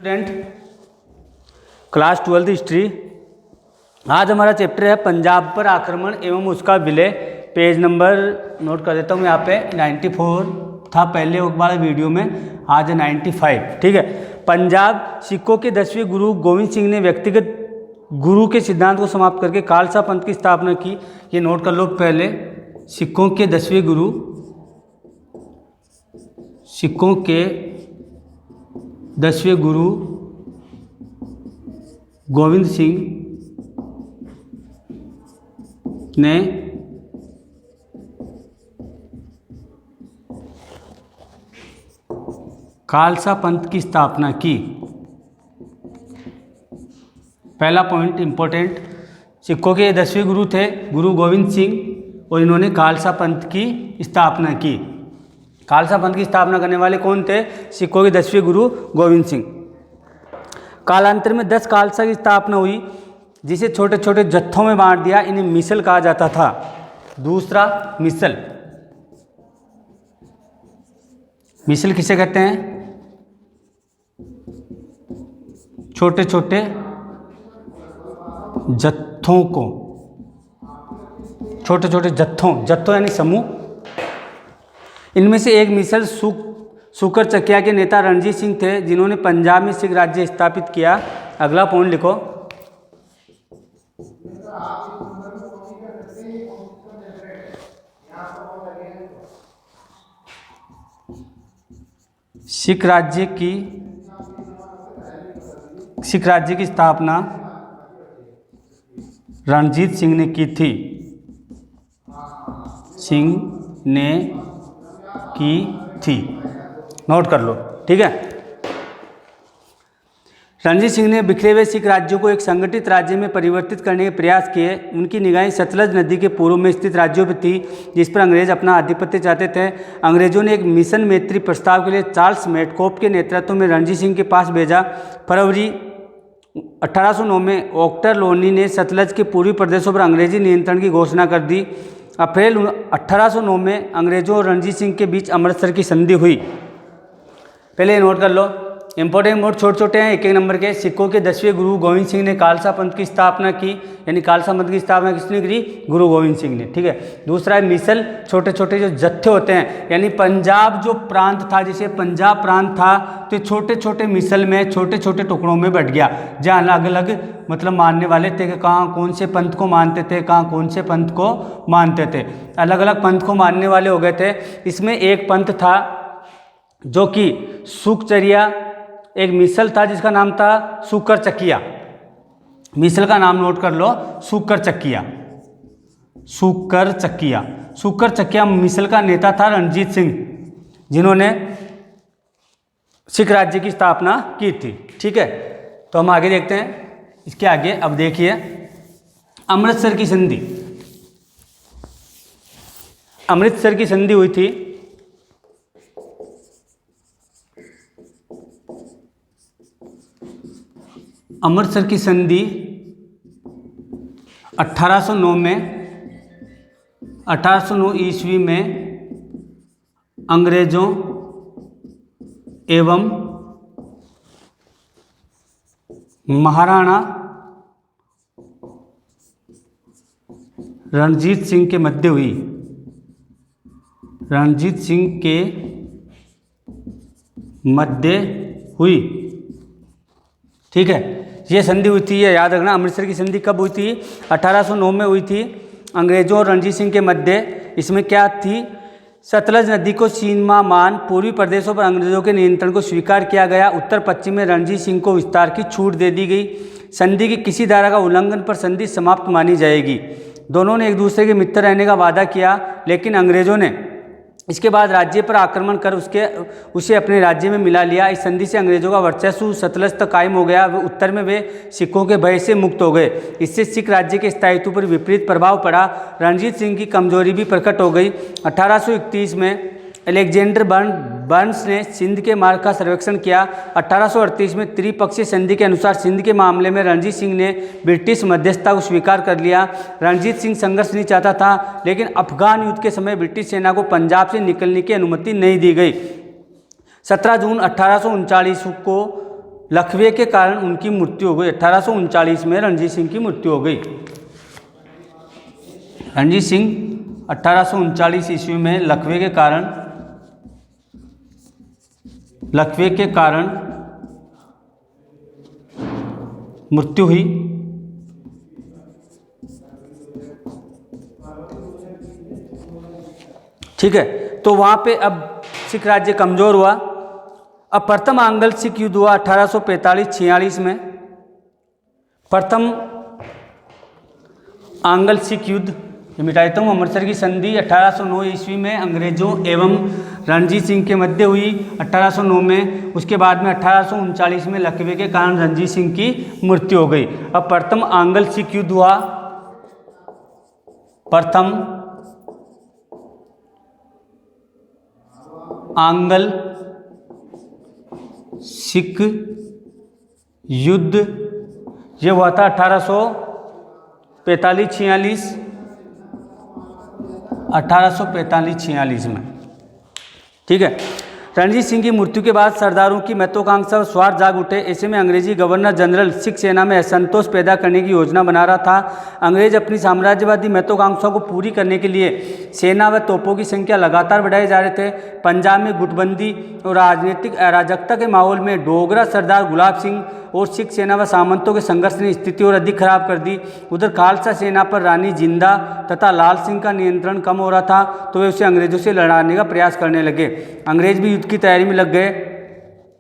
Student class 12 history. आज हमारा chapter है पंजाब पर आक्रमण एवं उसका विलय। पेज नंबर नोट कर देता हूँ यहाँ पे 94 था पहले वाले वीडियो में, आज है 95। ठीक है। पंजाब सिखों के 10वें गुरु गोविंद सिंह ने व्यक्तिगत गुरु के सिद्धांत को समाप्त करके खालसा पंथ की स्थापना की। ये नोट कर लो पहले। सिखों के 10वें गुरु, सिखों के 10वें गुरु गोविंद सिंह ने खालसा पंथ की स्थापना की। पहला पॉइंट इंपॉर्टेंट, सिखों के 10वें गुरु थे गुरु गोविंद सिंह और इन्होंने खालसा पंथ की स्थापना की। खालसा पंथ की स्थापना करने वाले कौन थे? सिखों के 10वें गुरु गोविंद सिंह। कालांतर में 10 खालसा की स्थापना हुई, जिसे छोटे छोटे जत्थों में बांट दिया। इन्हें मिसल कहा जाता था। दूसरा मिसल, मिसल किसे कहते हैं? छोटे छोटे जत्थों को, छोटे छोटे जत्थों यानी समूह। इनमें से एक मिसल सुकर चकिया के नेता रणजीत सिंह थे, जिन्होंने पंजाब में सिख राज्य स्थापित किया। अगला पॉइंट लिखो। सिख राज्य की स्थापना रणजीत सिंह ने की थी। नोट कर लो। ठीक है। रणजीत सिंह ने बिखरे हुए सिख राज्यों को एक संगठित राज्य में परिवर्तित करने के प्रयास किए। उनकी निगाहें सतलज नदी के पूर्व में स्थित राज्यों पर थी, जिस पर अंग्रेज अपना आधिपत्य चाहते थे। अंग्रेजों ने एक मिशन मैत्री प्रस्ताव के लिए चार्ल्स मेटकॉप के नेतृत्व में रणजीत सिंह के पास भेजा। फरवरी 1809 में ऑक्टरलोनी ने सतलज के पूर्वी प्रदेशों पर अंग्रेजी नियंत्रण की घोषणा कर दी। अप्रैल 1809 में अंग्रेजों और रणजीत सिंह के बीच अमृतसर की संधि हुई। पहले नोट कर लो। इंपॉर्टेंट नोट छोटे छोटे हैं, एक एक नंबर के। सिखों के 10वें गुरु गोविंद सिंह ने खालसा पंथ की स्थापना की, यानी खालसा पंथ की स्थापना किसने करी? गुरु गोविंद सिंह ने। ठीक है। दूसरा है मिसल, छोटे छोटे जो जत्थे होते हैं, यानी पंजाब जो प्रांत था, जैसे पंजाब प्रांत था तो छोटे छोटे मिसल में छोटे छोटे टुकड़ों में बट गया, जहाँ अलग अलग मतलब मानने वाले थे कि कहाँ कौन से पंथ को मानते थे, कहाँ कौन से पंथ को मानते थे। अलग अलग पंथ को मानने वाले हो गए थे। इसमें एक पंथ था जो कि सुकचरिया, एक मिसल था जिसका नाम था सुकर चकिया। मिसल का नाम नोट कर लो, सुकर चकिया। सुकर चकिया, सुकर चकिया मिसल का नेता था रणजीत सिंह, जिन्होंने सिख राज्य की स्थापना की थी। ठीक है। तो हम आगे देखते हैं। इसके आगे अब देखिए अमृतसर की संधि। अमृतसर की संधि हुई थी अमृतसर की संधि 1809 ईस्वी में अंग्रेजों एवं महाराणा रणजीत सिंह के मध्य हुई। रणजीत सिंह के मध्य हुई। ठीक है। ये संधि हुई थी, ये याद रखना। अमृतसर की संधि कब हुई थी? 1809 में हुई थी, अंग्रेजों और रणजीत सिंह के मध्य। इसमें क्या थी? सतलज नदी को सीमा मान पूर्वी प्रदेशों पर अंग्रेजों के नियंत्रण को स्वीकार किया गया। उत्तर पश्चिम में रणजीत सिंह को विस्तार की छूट दे दी गई। संधि की किसी धारा का उल्लंघन पर संधि समाप्त मानी जाएगी। दोनों ने एक दूसरे के मित्र रहने का वादा किया, लेकिन अंग्रेजों ने इसके बाद राज्य पर आक्रमण कर उसे अपने राज्य में मिला लिया। इस संधि से अंग्रेजों का वर्चस्व सतलज तक कायम हो गया। उत्तर में वे सिखों के भय से मुक्त हो गए। इससे सिख राज्य के स्थायित्व पर विपरीत प्रभाव पड़ा। रणजीत सिंह की कमजोरी भी प्रकट हो गई। 1831 में अलेक्जेंडर बर्न्स ने सिंध के मार्ग का सर्वेक्षण किया। 1838 में त्रिपक्षीय संधि के अनुसार सिंध के मामले में रणजीत सिंह ने ब्रिटिश मध्यस्थता को स्वीकार कर लिया। रणजीत सिंह संघर्ष नहीं चाहता था, लेकिन अफगान युद्ध के समय ब्रिटिश सेना को पंजाब से निकलने की अनुमति नहीं दी गई। 17 जून 1839 को लकवे के कारण उनकी मृत्यु हो गई। 1839 में रणजीत सिंह की मृत्यु हो गई। रणजीत सिंह 1839 ईस्वी में लकवे के कारण मृत्यु हुई। ठीक है, तो वहाँ पे अब सिख राज्य कमज़ोर हुआ। अब प्रथम आंग्ल सिख युद्ध हुआ 1845-46 में। प्रथम आंग्ल सिख युद्ध, ये मिटा देता हूँ। अमृतसर की संधि 1809 ईस्वी में अंग्रेजों एवं रणजीत सिंह के मध्य हुई 1809 में। उसके बाद में 1839 में लकवे के कारण रणजीत सिंह की मृत्यु हो गई। अब प्रथम आंग्ल सिख युद्ध हुआ। प्रथम आंग्ल सिख युद्ध ये हुआ था 1845-46 में। ठीक है, रणजीत सिंह की मृत्यु के बाद सरदारों की महत्वाकांक्षा और स्वार्थ जाग उठे। ऐसे में अंग्रेजी गवर्नर जनरल सिख सेना में असंतोष पैदा करने की योजना बना रहा था। अंग्रेज अपनी साम्राज्यवादी महत्वाकांक्षाओं को पूरी करने के लिए सेना व तोपों की संख्या लगातार बढ़ाए जा रहे थे। पंजाब में गुटबंदी और राजनीतिक अराजकता के माहौल में डोगरा सरदार गुलाब सिंह और सिख सेना व सामंतों के संघर्ष ने स्थिति और अधिक खराब कर दी। उधर खालसा सेना पर रानी जिंदा तथा लाल सिंह का नियंत्रण कम हो रहा था, तो वे उसे अंग्रेजों से लड़ाने का प्रयास करने लगे। अंग्रेज भी युद्ध की तैयारी में लग गए।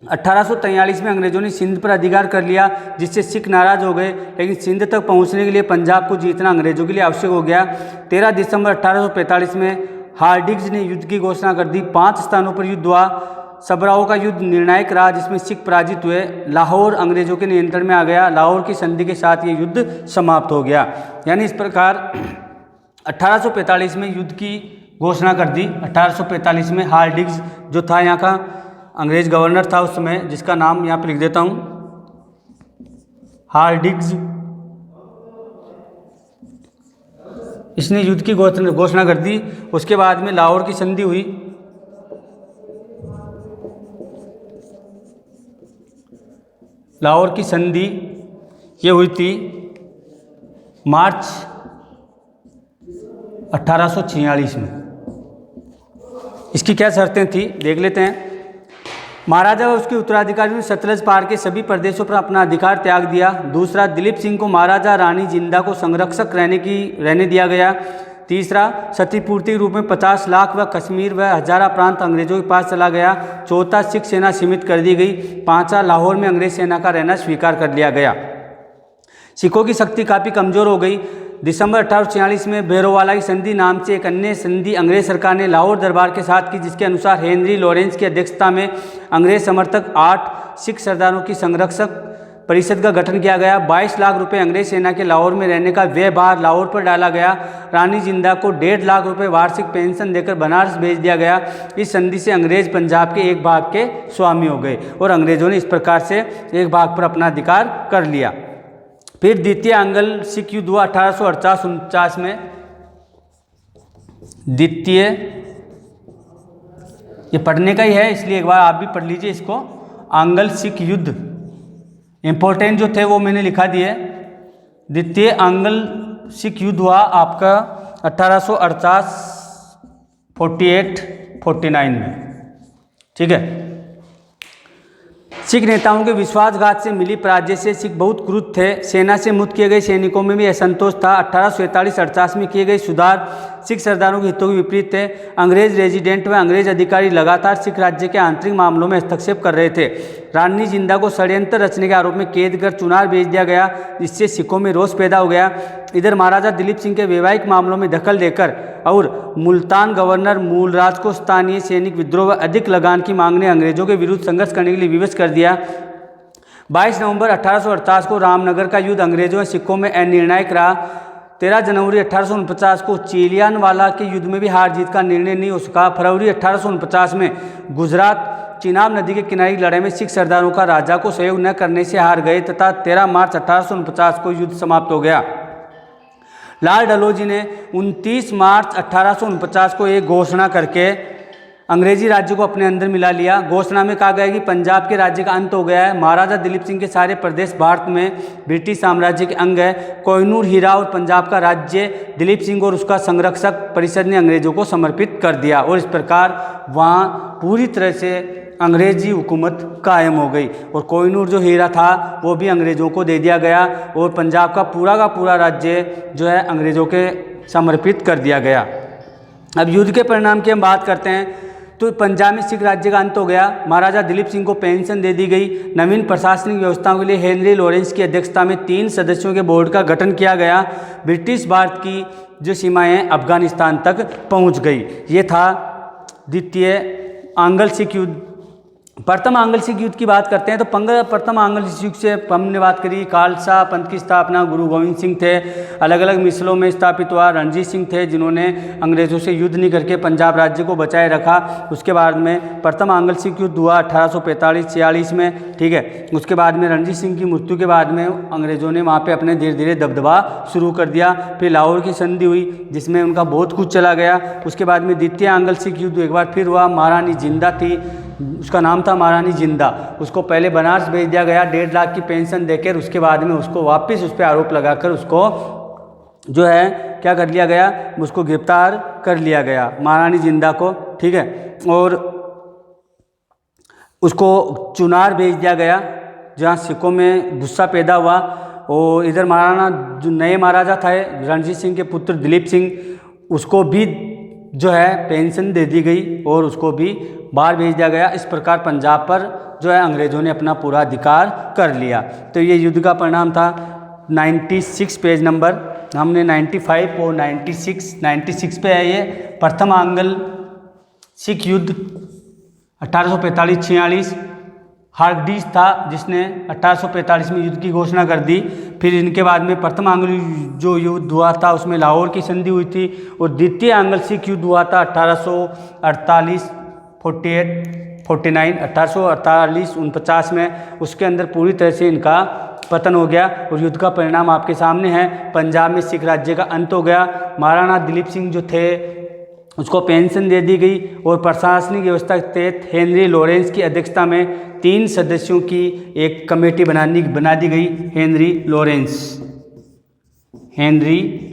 1843 में अंग्रेजों ने सिंध पर अधिकार कर लिया, जिससे सिख नाराज हो गए। लेकिन सिंध तक पहुंचने के लिए पंजाब को जीतना अंग्रेजों के लिए आवश्यक हो गया। 13 दिसंबर 1845 में हार्डिंग्स ने युद्ध की घोषणा कर दी। 5 स्थानों पर युद्ध हुआ। सबराओं का युद्ध निर्णायक रहा, जिसमें सिख पराजित हुए। लाहौर अंग्रेजों के नियंत्रण में आ गया। लाहौर की संधि के साथ ये युद्ध समाप्त हो गया। यानी इस प्रकार 1845 में युद्ध की घोषणा कर दी। 1845 में हार्डिंग्स जो था यहाँ का अंग्रेज गवर्नर था उस समय, जिसका नाम यहाँ पर लिख देता हूँ, हार्डिंग्स, इसने युद्ध की घोषणा कर दी। उसके बाद में लाहौर की संधि हुई। लाहौर की संधि ये हुई थी मार्च 1846 में। इसकी क्या शर्तें थी देख लेते हैं। महाराजा व उसके उत्तराधिकारियों ने सतलज पार के सभी प्रदेशों पर अपना अधिकार त्याग दिया। दूसरा, दिलीप सिंह को महाराजा रानी जिंदा को संरक्षक रहने दिया गया। तीसरा, क्षतिपूर्ति के रूप में 50 लाख व कश्मीर व हजारा प्रांत अंग्रेजों के पास चला गया। चौथा, सिख सेना सीमित कर दी गई। पांचवा, लाहौर में अंग्रेज सेना का रहना स्वीकार कर लिया गया। सिखों की शक्ति काफ़ी कमज़ोर हो गई। दिसंबर 1846 में बेरोवाला की संधि नाम से एक अन्य संधि अंग्रेज सरकार ने लाहौर दरबार के साथ की, जिसके अनुसार हेनरी लॉरेंस की अध्यक्षता में अंग्रेज समर्थक 8 सिख सरदारों की संरक्षक परिषद का गठन किया गया। 22 लाख रुपए अंग्रेज सेना के लाहौर में रहने का व्यय भार लाहौर पर डाला गया। रानी जिंदा को 1.5 लाख रुपए वार्षिक पेंशन देकर बनारस भेज दिया गया। इस संधि से अंग्रेज पंजाब के एक भाग के स्वामी हो गए और अंग्रेजों ने इस प्रकार से एक भाग पर अपना अधिकार कर लिया। फिर द्वितीय आंग्ल सिख युद्ध हुआ 1848-49 में। द्वितीय, ये पढ़ने का ही है इसलिए एक बार आप भी पढ़ लीजिए इसको। आंग्ल सिख युद्ध इंपॉर्टेंट जो थे वो मैंने लिखा दिए। द्वितीय आंग्ल सिख युद्ध हुआ आपका 1848-49 में। ठीक है, सिख नेताओं के विश्वासघात से मिली पराजय से सिख बहुत क्रुद्ध थे। सेना से मुक्त किए गए सैनिकों में भी असंतोष था। 1847-48 में किए गए सुधार सिख सरदारों के हितों के विपरीत थे। अंग्रेज रेजिडेंट व अंग्रेज अधिकारी लगातार सिख राज्य के आंतरिक मामलों में हस्तक्षेप कर रहे थे। रानी जिंदा को षड्यंत्र रचने के आरोप में कैद कर चुनार भेज दिया गया, जिससे सिखों में रोष पैदा हो गया। इधर महाराजा दिलीप सिंह के वैवाहिक मामलों में दखल देकर और मुल्तान गवर्नर मूलराज को स्थानीय सैनिक विद्रोह व अधिक लगान की मांग ने अंग्रेजों के विरुद्ध संघर्ष करने के लिए विवश कर दिया। 22 नवंबर 1848 को रामनगर का युद्ध अंग्रेजों व सिखों में अनिर्णायक रहा। 13 जनवरी 1849 को चिलियानवाला के युद्ध में भी हार जीत का निर्णय नहीं हो सका। फरवरी 1849 में गुजरात चिनाब नदी के किनारे की लड़ाई में सिख सरदारों का राजा को सहयोग न करने से हार गए तथा 13 मार्च 1849 को युद्ध समाप्त हो गया। लाल डलहौजी ने 29 मार्च 1849 को एक घोषणा करके अंग्रेजी राज्य को अपने अंदर मिला लिया। घोषणा में कहा गया कि पंजाब के राज्य का अंत हो गया है। महाराजा दिलीप सिंह के सारे प्रदेश भारत में ब्रिटिश साम्राज्य के अंग है। कोहिनूर, हीरा और पंजाब का राज्य दिलीप सिंह और उसका संरक्षक परिषद ने अंग्रेजों को समर्पित कर दिया और इस प्रकार वहाँ पूरी तरह से अंग्रेजी हुकूमत कायम हो गई। और कोहिनूर जो हीरा था वो भी अंग्रेज़ों को दे दिया गया और पंजाब का पूरा राज्य जो है अंग्रेज़ों के समर्पित कर दिया गया। अब युद्ध के परिणाम की हम बात करते हैं तो पंजाब में सिख राज्य का अंत हो गया। महाराजा दिलीप सिंह को पेंशन दे दी गई। नवीन प्रशासनिक व्यवस्थाओं के लिए हेनरी लॉरेंस की अध्यक्षता में 3 सदस्यों के बोर्ड का गठन किया गया। ब्रिटिश भारत की जो सीमाएं अफगानिस्तान तक पहुंच गई। ये था द्वितीय आंग्ल सिख युद्ध। प्रथम आंग्ल सिख युद्ध की बात करते हैं तो प्रथम आंग्ल सिख युद्ध से हमने बात करी। खालसा पंथ की स्थापना गुरु गोविंद सिंह थे। अलग अलग मिसलों में स्थापित हुआ। रणजीत सिंह थे जिन्होंने अंग्रेज़ों से युद्ध नहीं करके पंजाब राज्य को बचाए रखा। उसके बाद में प्रथम आंग्ल सिख युद्ध हुआ 1845-46 में, ठीक है। उसके बाद में रणजीत सिंह की मृत्यु के बाद में अंग्रेज़ों ने वहाँ पर अपने धीरे धीरे दबदबा शुरू कर दिया। फिर लाहौर की संधि हुई जिसमें उनका बहुत कुछ चला गया। उसके बाद में द्वितीय आंग्ल सिख युद्ध एक बार फिर हुआ। महारानी जिंदा थी, उसका नाम था महारानी जिंदा। उसको पहले बनारस भेज दिया गया 1.5 लाख की पेंशन देकर। उसके बाद में उसको वापस उस पर आरोप लगाकर उसको जो है क्या कर लिया गया, उसको गिरफ्तार कर लिया गया महारानी जिंदा को, ठीक है। और उसको चुनार भेज दिया गया जहाँ सिखों में गुस्सा पैदा हुआ। और इधर महाराणा जो नए महाराजा थे रणजीत सिंह के पुत्र दिलीप सिंह, उसको भी जो है पेंशन दे दी गई और उसको भी बाहर भेज दिया गया। इस प्रकार पंजाब पर जो है अंग्रेज़ों ने अपना पूरा अधिकार कर लिया। तो ये युद्ध का परिणाम था। 96 पेज नंबर हमने 95 और 96 पे है। ये प्रथम आंग्ल सिख युद्ध 1845-46। हार्डिंज था जिसने 1845 में युद्ध की घोषणा कर दी। फिर इनके बाद में प्रथम आंग्ल जो युद्ध हुआ था उसमें लाहौर की संधि हुई थी। और द्वितीय आंग्ल सिख युद्ध हुआ था 1848-49 में। उसके अंदर पूरी तरह से इनका पतन हो गया और युद्ध का परिणाम आपके सामने है। पंजाब में सिख राज्य का अंत हो गया। महाराणा दिलीप सिंह जो थे उसको पेंशन दे दी गई और प्रशासनिक व्यवस्था के तहत हेनरी लॉरेंस की अध्यक्षता में 3 सदस्यों की एक कमेटी बना दी गई। हेनरी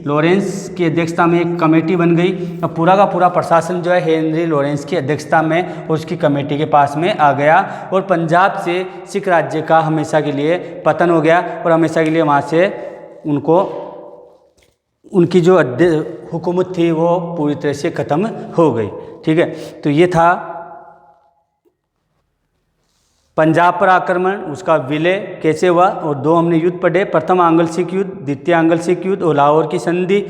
लॉरेंस की अध्यक्षता में एक कमेटी बन गई। अब पूरा का पूरा प्रशासन जो है हेनरी लॉरेंस की अध्यक्षता में उसकी कमेटी के पास में आ गया और पंजाब से सिख राज्य का हमेशा के लिए पतन हो गया और हमेशा के लिए वहाँ से उनकी जो हुकूमत थी वो पूरी तरह से ख़त्म हो गई, ठीक है। तो ये था पंजाब पर आक्रमण, उसका विलय कैसे हुआ। और 2 हमने युद्ध पढ़े, प्रथम आंग्ल सिख युद्ध, द्वितीय आंग्ल सिख युद्ध और लाहौर की संधि,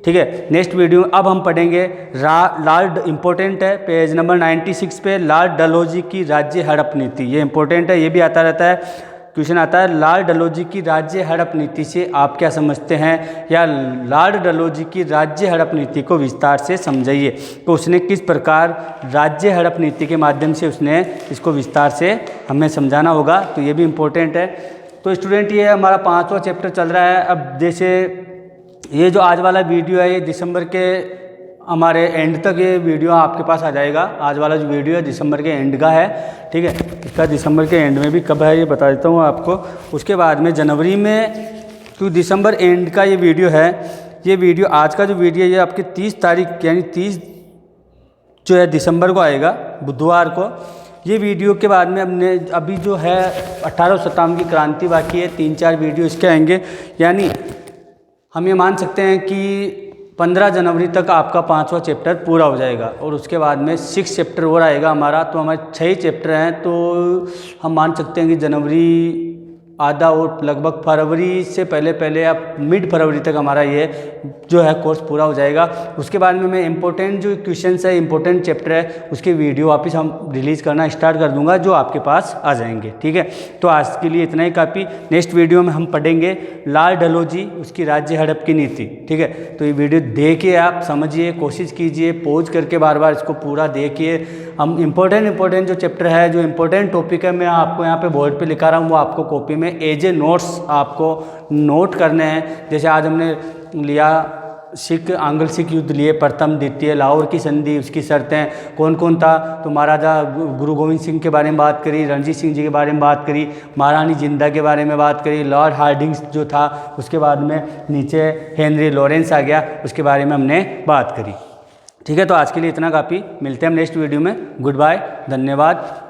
ठीक है। नेक्स्ट वीडियो अब हम पढ़ेंगे लॉर्ड इम्पोर्टेंट है पेज नंबर 96 पे, लॉर्ड डलहौजी की राज्य हड़प नीति। ये इंपॉर्टेंट है, ये भी आता रहता है, क्वेश्चन आता है। लॉर्ड डलहौजी की राज्य हड़प नीति से आप क्या समझते हैं, या लॉर्ड डलहौजी की राज्य हड़प नीति को विस्तार से समझाइए। तो उसने किस प्रकार राज्य हड़प नीति के माध्यम से उसने इसको विस्तार से हमें समझाना होगा, तो ये भी इम्पोर्टेंट है। तो स्टूडेंट ये हमारा 5वां चैप्टर चल रहा है। अब जैसे ये जो आज वाला वीडियो है ये दिसंबर के हमारे एंड तक ये वीडियो आपके पास आ जाएगा। आज वाला जो वीडियो है दिसंबर के एंड का है, ठीक है। इसका दिसंबर के एंड में भी कब है ये बता देता हूँ आपको। उसके बाद में जनवरी में, तो दिसंबर एंड का ये वीडियो है। ये वीडियो आज का जो वीडियो है ये आपके 30 तारीख यानी 30 जो है दिसंबर को आएगा, बुधवार को। ये वीडियो के बाद में हमने अभी जो है 1857 की क्रांति बाकी है, 3-4 वीडियो इसके आएंगे। यानी हम ये मान सकते हैं कि 15 जनवरी तक आपका 5वां चैप्टर पूरा हो जाएगा और उसके बाद में 6 चैप्टर और आएगा हमारा। तो हमारे 6 चैप्टर हैं, तो हम मान सकते हैं कि जनवरी आधा और लगभग फरवरी से पहले या मिड फरवरी तक हमारा ये जो है कोर्स पूरा हो जाएगा। उसके बाद में मैं इंपॉर्टेंट जो क्वेश्चंस है, इंपॉर्टेंट चैप्टर है, उसके वीडियो वापस हम रिलीज़ करना स्टार्ट कर दूंगा जो आपके पास आ जाएंगे, ठीक है। तो आज के लिए इतना ही काफ़ी। नेक्स्ट वीडियो में हम पढ़ेंगे लॉर्ड डलहौजी, उसकी राज्य हड़प की नीति, ठीक है। तो ये वीडियो देखिए, आप समझिए, कोशिश कीजिए, पॉज करके बार बार इसको पूरा देखिए। हम इंपॉर्टेंट जो चैप्टर है, जो इंपॉर्टेंट टॉपिक है, मैं आपको यहाँ पे बोर्ड पे लिखा रहा हूँ, वो आपको कॉपी में एज ए नोट्स आपको नोट करने हैं। जैसे आज हमने लिया सिख आंग्ल सिख युद्ध लिए, प्रथम द्वितीय, लाहौर की संधि, उसकी शर्तें, कौन कौन था, तो महाराजा गुरु गोविंद सिंह के बारे में बात करी, रणजीत सिंह जी के बारे में बात करी, महारानी जिंदा के बारे में बात करी, लॉर्ड हार्डिंग्स जो था, उसके बाद में नीचे हेनरी लॉरेंस आ गया, उसके बारे में हमने बात करी। ठीक है, तो आज के लिए इतना काफ़ी, मिलते हैं हम नेक्स्ट वीडियो में। गुड बाय, धन्यवाद।